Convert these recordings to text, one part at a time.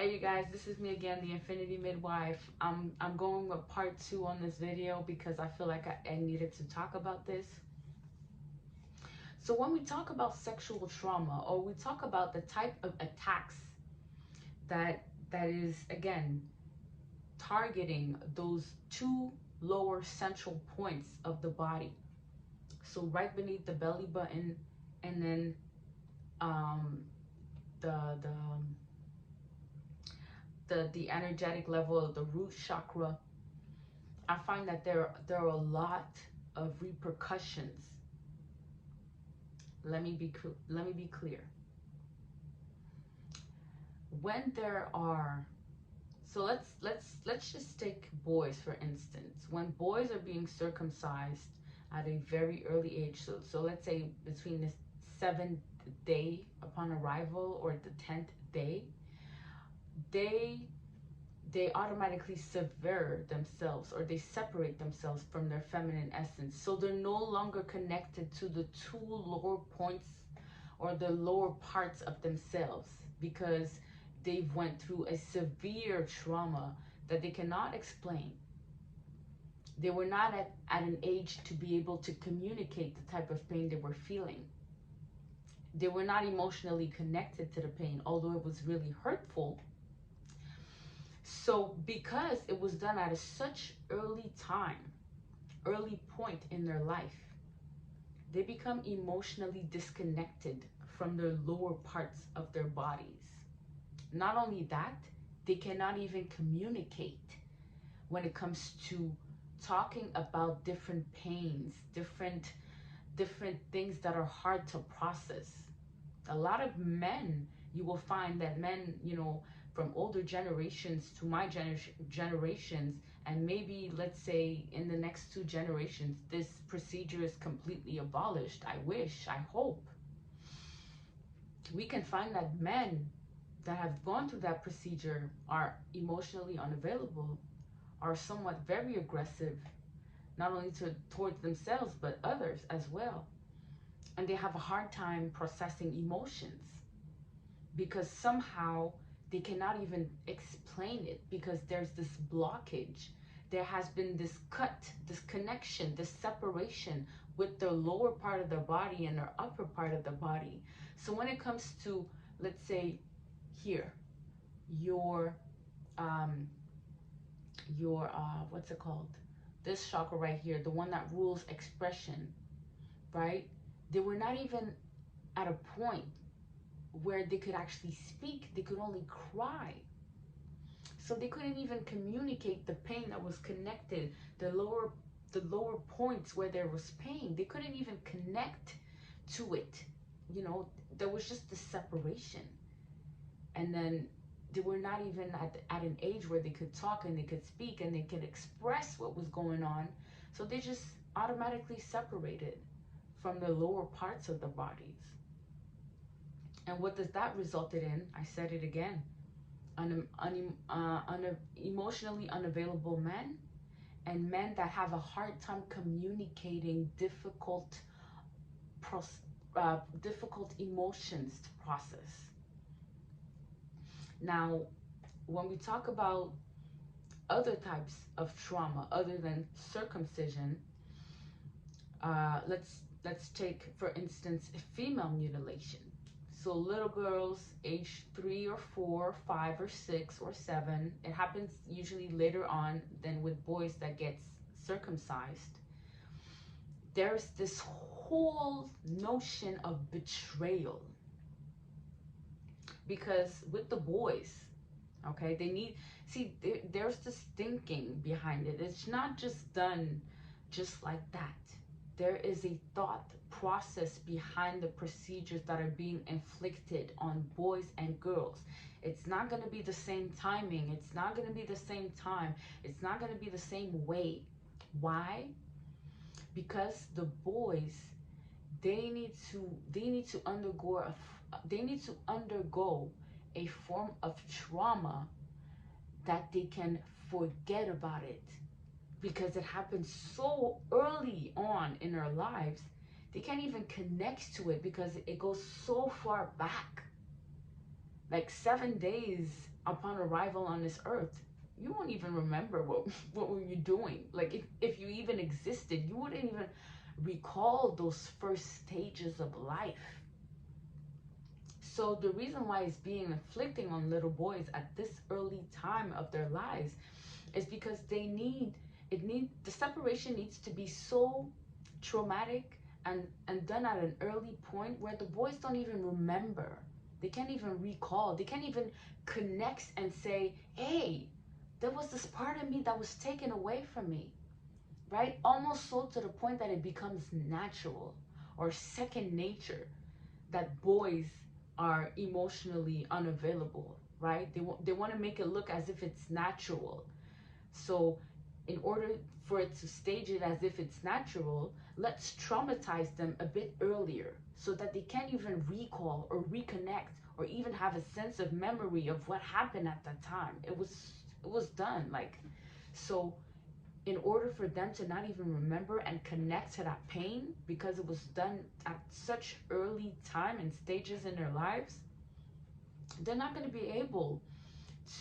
Hey you guys, this is me again, the Infinity Midwife. I'm going with part 2 on this video because I feel like I needed to talk about this. So when we talk about sexual trauma, or we talk about the type of attacks that is again targeting those two lower central points of the body, so right beneath the belly button, and then um, the the energetic level of the root chakra, I find that there are a lot of repercussions. Let me be clear. When there are, so let's just take boys for instance. When boys are being circumcised at a very early age, so let's say between the 7th day upon arrival or the 10th day, they automatically sever themselves, or they separate themselves from their feminine essence. So they're no longer connected to the two lower points or the lower parts of themselves, because they've went through a severe trauma that they cannot explain. They were not at an age to be able to communicate the type of pain they were feeling. They were not emotionally connected to the pain, although it was really hurtful. So because it was done at such early point in their life, they become emotionally disconnected from their lower parts of their bodies. Not only that, they cannot even communicate when it comes to talking about different pains, different things that are hard to process. A lot of men, you will find that men, from older generations to my generations, and maybe let's say in the next 2 generations, this procedure is completely abolished. I wish, I hope. We can find that men that have gone through that procedure are emotionally unavailable, are somewhat very aggressive, not only towards themselves, but others as well. And they have a hard time processing emotions because somehow they cannot even explain it, because there's this blockage. There has been this cut, this connection, this separation with their lower part of their body and their upper part of the body. So when it comes to, let's say here, your what's it called? This chakra right here, the one that rules expression, right? They were not even at a point where they could actually speak. They could only cry. So they couldn't even communicate the pain that was connected, the lower points where there was pain. They couldn't even connect to it. There was just the separation. And then they were not even at an age where they could talk and they could speak and they could express what was going on. So they just automatically separated from the lower parts of the bodies. And what does that resulted in? I said it again. Emotionally unavailable men, and men that have a hard time communicating difficult emotions to process. Now, when we talk about other types of trauma other than circumcision, let's take, for instance, female mutilation. So little girls age 3 or 4, 5 or 6 or 7. It happens usually later on than with boys that gets circumcised. There's this whole notion of betrayal, because with the boys, okay, there's this thinking behind it. It's not just done just like that. There is a thought process behind the procedures that are being inflicted on boys and girls. It's not going to be the same timing. It's not going to be the same time. It's not going to be the same way. Why? Because the boys, they need to undergo a form of trauma that they can forget about it, because it happens so early on in their lives. They can't even connect to it because it goes so far back. Like 7 days upon arrival on this earth, you won't even remember what were you doing. Like if you even existed, you wouldn't even recall those first stages of life. So the reason why it's being inflicting on little boys at this early time of their lives is because the separation needs to be so traumatic and done at an early point where the boys don't even remember. They can't even recall. They can't even connect and say, hey, there was this part of me that was taken away from me, right? Almost so to the point that it becomes natural or second nature that boys are emotionally unavailable, right? They want to make it look as if it's natural. So in order for it to stage it as if it's natural, let's traumatize them a bit earlier so that they can't even recall or reconnect or even have a sense of memory of what happened at that time. It was done. Like, so in order for them to not even remember and connect to that pain because it was done at such early time and stages in their lives, they're not going to be able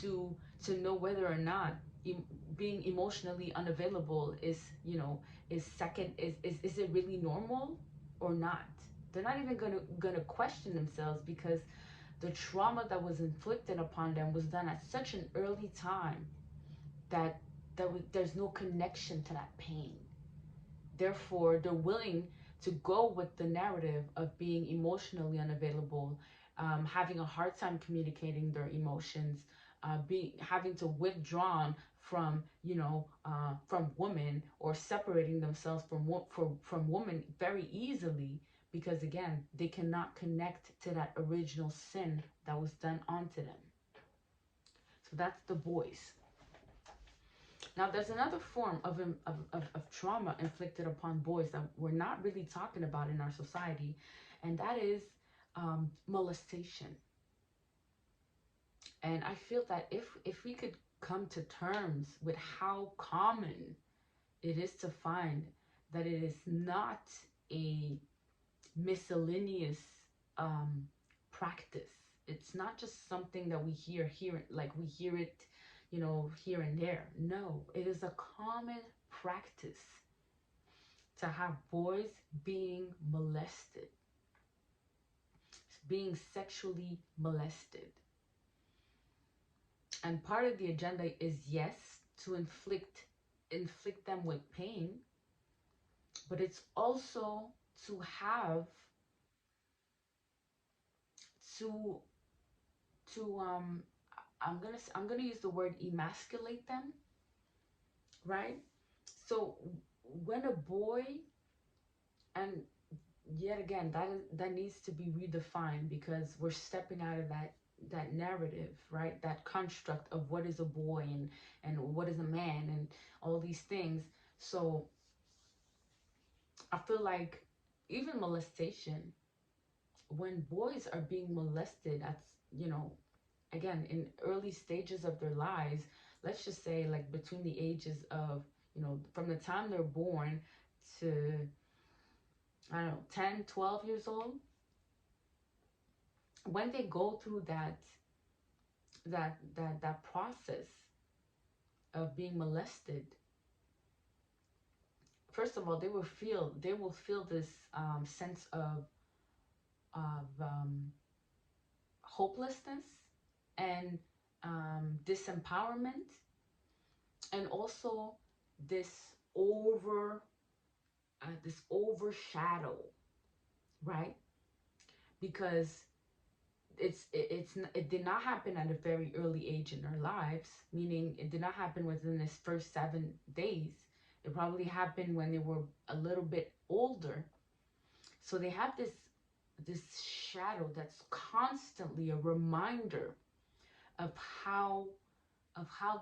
to know whether or not being emotionally unavailable is, is second, is it really normal or not. They're not even gonna question themselves because the trauma that was inflicted upon them was done at such an early time that there's no connection to that pain. Therefore, they're willing to go with the narrative of being emotionally unavailable, having a hard time communicating their emotions, having to withdraw from, from women, or separating themselves from women very easily, because again, they cannot connect to that original sin that was done onto them. So that's the boys. Now, there's another form of trauma inflicted upon boys that we're not really talking about in our society, and that is molestation. And I feel that if we could come to terms with how common it is to find that it is not a miscellaneous practice. It's not just something that we hear here, like we hear it, here and there. No, it is a common practice to have boys being molested, being sexually molested. And part of the agenda is, yes, to inflict them with pain, but it's also to have to to I'm gonna use the word emasculate them, right? So when a boy, and yet again, that needs to be redefined, because we're stepping out of that narrative, right? That construct of what is a boy and what is a man and all these things. So I feel like even molestation, when boys are being molested at, you know, again, in early stages of their lives, let's just say like between the ages of, from the time they're born to, I don't know, 10, 12 years old, when they go through that process of being molested, first of all, they will feel this sense of hopelessness and disempowerment, and also this overshadow, right? Because it did not happen at a very early age in their lives, meaning it did not happen within this first 7 days. It probably happened when they were a little bit older. So they have this shadow that's constantly a reminder of how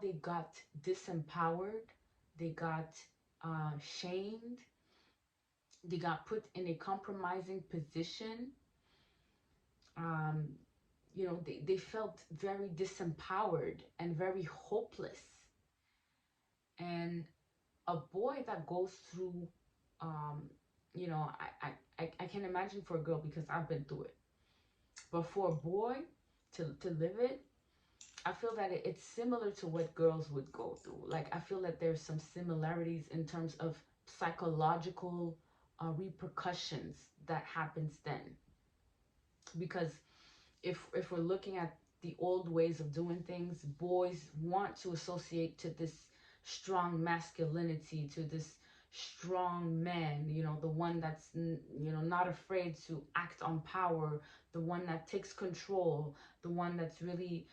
they got disempowered, they got shamed, they got put in a compromising position. um, they felt very disempowered and very hopeless. And a boy that goes through, um, I can imagine for a girl because I've been through it. But for a boy to live it, I feel that it's similar to what girls would go through. Like, I feel that there's some similarities in terms of psychological repercussions that happens then. Because if we're looking at the old ways of doing things, boys want to associate to this strong masculinity, to this strong man, the one that's not afraid to act on power, the one that takes control, the one that's really,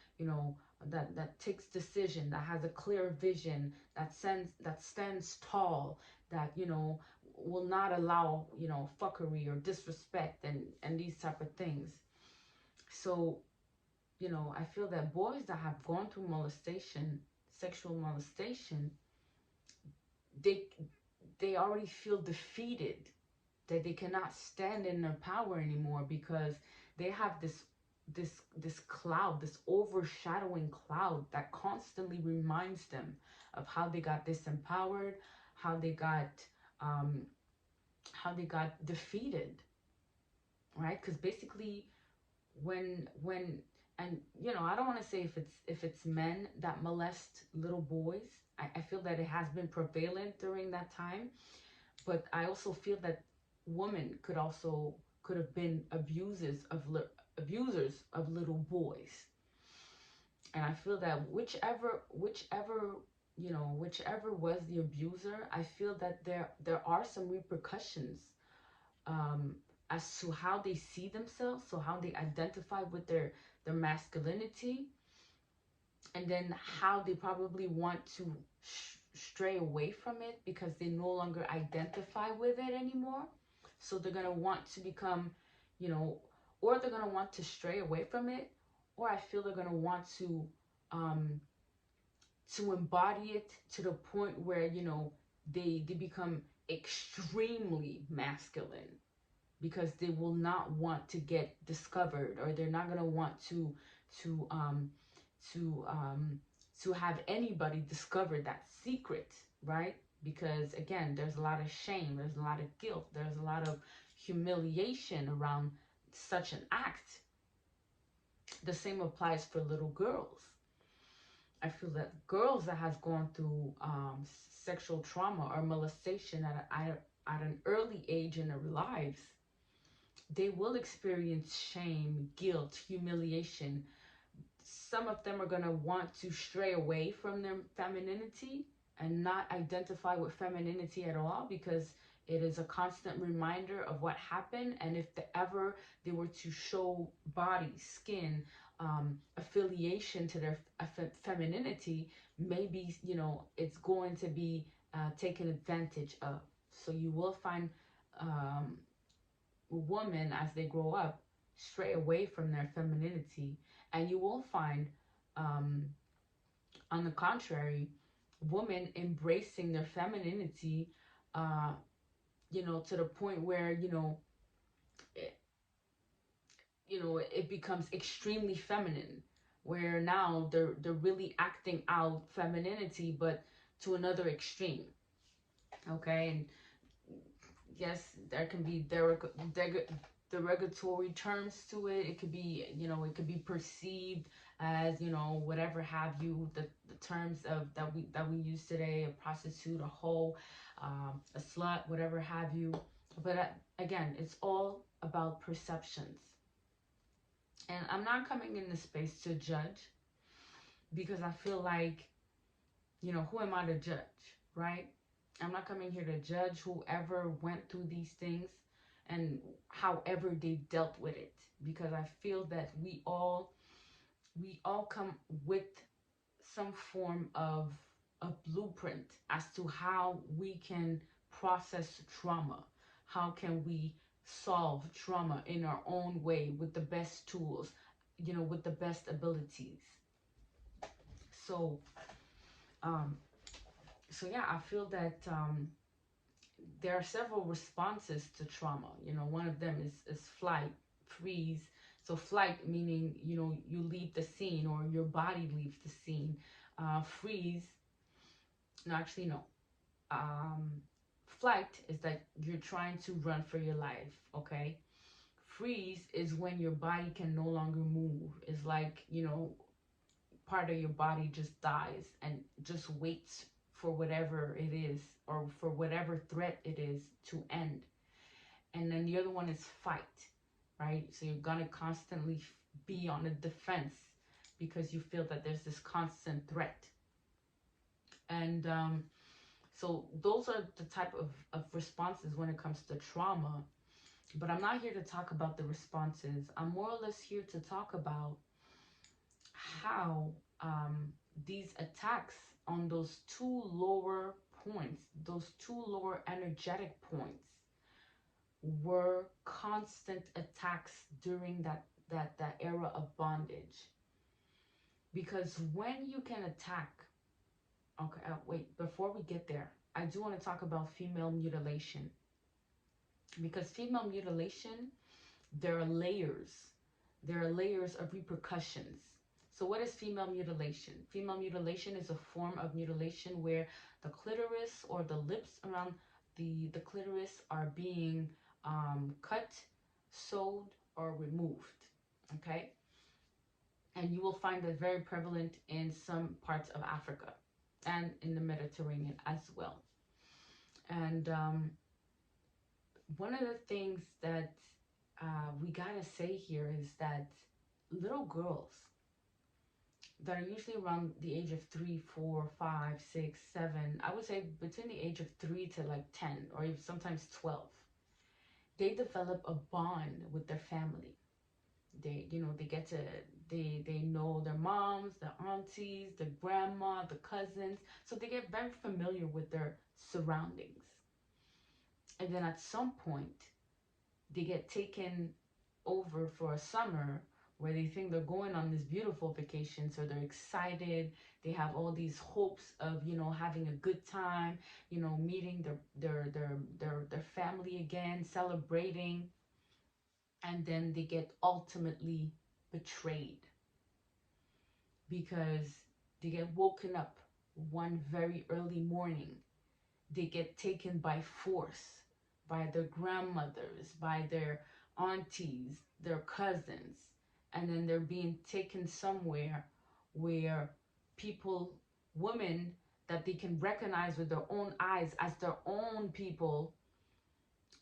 that takes decision, that has a clear vision, that stands tall, that will not allow fuckery or disrespect and these type of things. So, I feel that boys that have gone through molestation, sexual molestation, they they already feel defeated, that they cannot stand in their power anymore, because they have this cloud, this overshadowing cloud that constantly reminds them of how they got disempowered, how they got um how they got defeated, right? Because basically, when and I don't want to say if it's men that molest little boys. I feel that it has been prevalent during that time, but I also feel that women could have been abusers of little boys. And I feel that whichever was the abuser, I feel that there are some repercussions, um, as to how they see themselves, so how they identify with their masculinity, and then how they probably want to stray away from it because they no longer identify with it anymore. So they're gonna want to become, you know, or they're gonna want to stray away from it, or I feel they're gonna want um, to embody it to the point where they become extremely masculine, because they will not want to get discovered, or they're not going to want to um to um to have anybody discover that secret, right? Because again, there's a lot of shame, there's a lot of guilt, there's a lot of humiliation around such an act. The same applies for little girls. I feel that girls that has gone through sexual trauma or molestation at an early age in their lives, they will experience shame, guilt, humiliation. Some of them are going to want to stray away from their femininity and not identify with femininity at all, because it is a constant reminder of what happened. And if ever they were to show body, skin, affiliation to their femininity, maybe, it's going to be taken advantage of. So you will find um, women, as they grow up, stray away from their femininity, and you will find, um, on the contrary, women embracing their femininity, uh, to the point where it, it becomes extremely feminine, where now they're really acting out femininity, but to another extreme. Okay, and yes, there can be derogatory terms to it. It could be, it could be perceived as, whatever have you, the terms of that we use today: a prostitute, a hoe, a slut, whatever have you. But again, it's all about perceptions. And I'm not coming in this space to judge, because I feel like, who am I to judge, right? I'm not coming here to judge whoever went through these things and however they dealt with it, because I feel that we all come with some form of a blueprint as to how we can process trauma. How can we solve trauma in our own way, with the best tools, with the best abilities. So um yeah, I feel that there are several responses to trauma. One of them is flight, freeze. So flight meaning, you leave the scene, or your body leaves the scene. Freeze, no, actually no. Um, Flight is that you're trying to run for your life. Okay. freeze is when your body can no longer move. It's like, part of your body just dies and just waits for whatever it is, or for whatever threat it is, to end. And then the other one is fight, right? So you're gonna constantly be on the defense because you feel that there's this constant threat. And so those are the type of responses when it comes to trauma. But I'm not here to talk about the responses. I'm more or less here to talk about how these attacks on those two lower points, those two lower energetic points, were constant attacks during that era of bondage. Because when you can attack, okay, wait, before we get there, I do want to talk about female mutilation. Because female mutilation, there are layers. There are layers of repercussions. So what is female mutilation? Female mutilation is a form of mutilation where the clitoris or the lips around the clitoris are being cut, sewed, or removed. Okay? And you will find it very prevalent in some parts of Africa and in the Mediterranean as well. And one of the things that we gotta say here is that little girls that are usually around the age of 3, 4, 5, 6, 7, I would say between the age of 3 to like 10 or even sometimes 12, they develop a bond with their family. They get to, they know their moms, their aunties, their grandma, the cousins. So they get very familiar with their surroundings. And then at some point, they get taken over for a summer where they think they're going on this beautiful vacation. So they're excited. They have all these hopes of, having a good time, meeting their family again, celebrating. And then they get ultimately betrayed because they get woken up one very early morning. They get taken by force by their grandmothers, by their aunties, their cousins, and then they're being taken somewhere where people, women that they can recognize with their own eyes as their own people,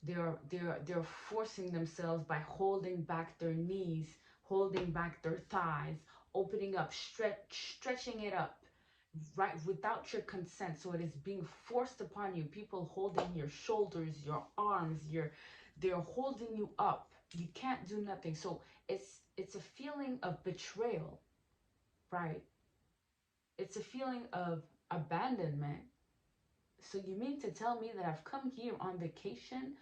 they're forcing themselves by holding back their knees, holding back their thighs, opening up, stretching it up, right, without your consent. So it is being forced upon you. People holding your shoulders, your arms, they're holding you up. You can't do nothing. So it's a feeling of betrayal, right? It's a feeling of abandonment. So you mean to tell me that I've come here on vacation?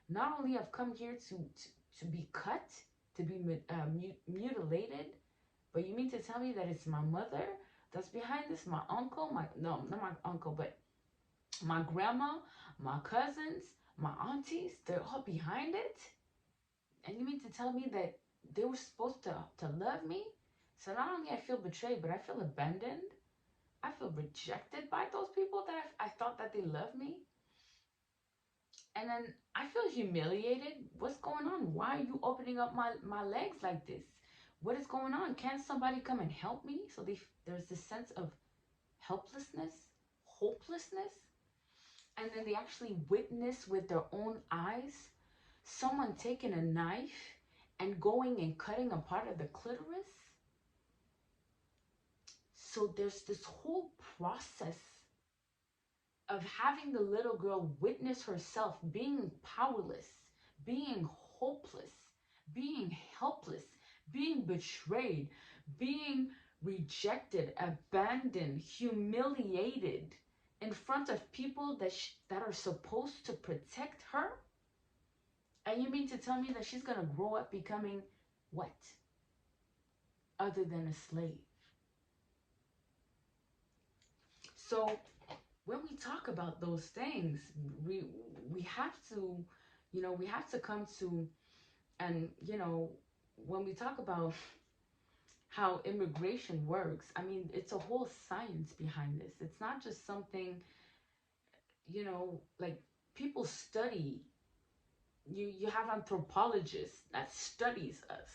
Not only I've come here to be cut, to be mutilated, but you mean to tell me that it's my mother that's behind this? My uncle? No, not my uncle, but my grandma, my cousins, my aunties, they're all behind it? And you mean to tell me that they were supposed to love me? So not only I feel betrayed, but I feel abandoned. I feel rejected by those people that I thought that they loved me. And then I feel humiliated. What's going on? Why are you opening up my legs like this? What is going on? Can't somebody come and help me? So there's this sense of helplessness, hopelessness. And then they actually witness with their own eyes someone taking a knife and going and cutting a part of the clitoris. So there's this whole process of having the little girl witness herself being powerless, being hopeless, being helpless, being betrayed, being rejected, abandoned, humiliated in front of people that are supposed to protect her. And you mean to tell me that she's going to grow up becoming what? Other than a slave. So when we talk about those things, we have to, we have to come to, and when we talk about how immigration works, I mean, it's a whole science behind this. It's not just something, like people study You have anthropologists that studies us,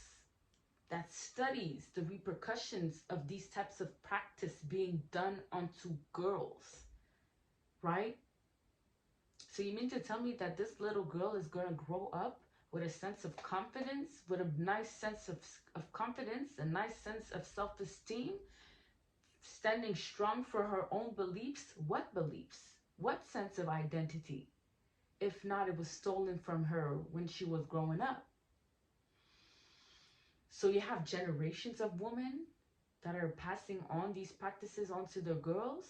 that studies the repercussions of these types of practice being done onto girls, right? So you mean to tell me that this little girl is going to grow up with a sense of confidence, with a nice sense of confidence, a nice sense of self-esteem, standing strong for her own beliefs? What beliefs? What sense of identity? If not, it was stolen from her when she was growing up. So you have generations of women that are passing on these practices onto their girls,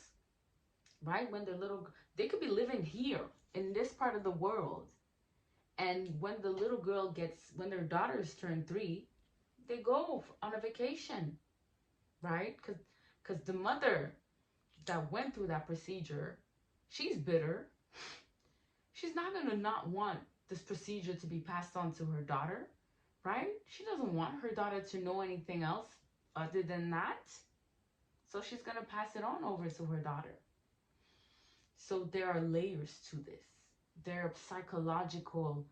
right? When they're little, they could be living here in this part of the world. And when the little girl gets, when their daughters turn 3, they go on a vacation, right? Because the mother that went through that procedure, she's bitter. She's not going to not want this procedure to be passed on to her daughter, right? She doesn't want her daughter to know anything else other than that. So she's going to pass it on over to her daughter. So there are layers to this. There are psychological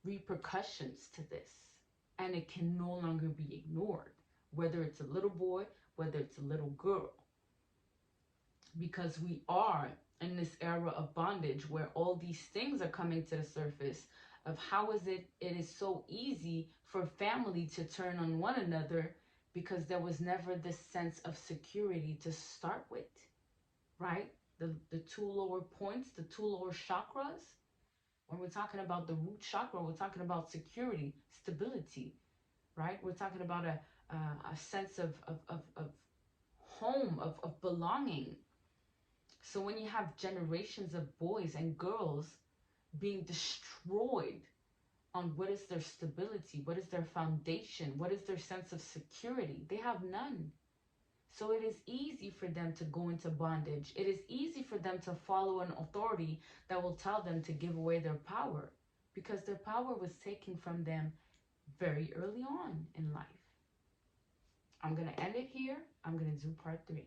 repercussions to this. And it can no longer be ignored, whether it's a little boy, whether it's a little girl. Because we are in this era of bondage where all these things are coming to the surface of how is it is so easy for family to turn on one another because there was never this sense of security to start with, right? The two lower points, the two lower chakras. When we're talking about the root chakra, we're talking about security, stability, right? We're talking about a sense of home, of belonging. So when you have generations of boys and girls being destroyed on what is their stability, what is their foundation, what is their sense of security, they have none. So it is easy for them to go into bondage. It is easy for them to follow an authority that will tell them to give away their power because their power was taken from them very early on in life. I'm going to end it here. I'm going to do part 3.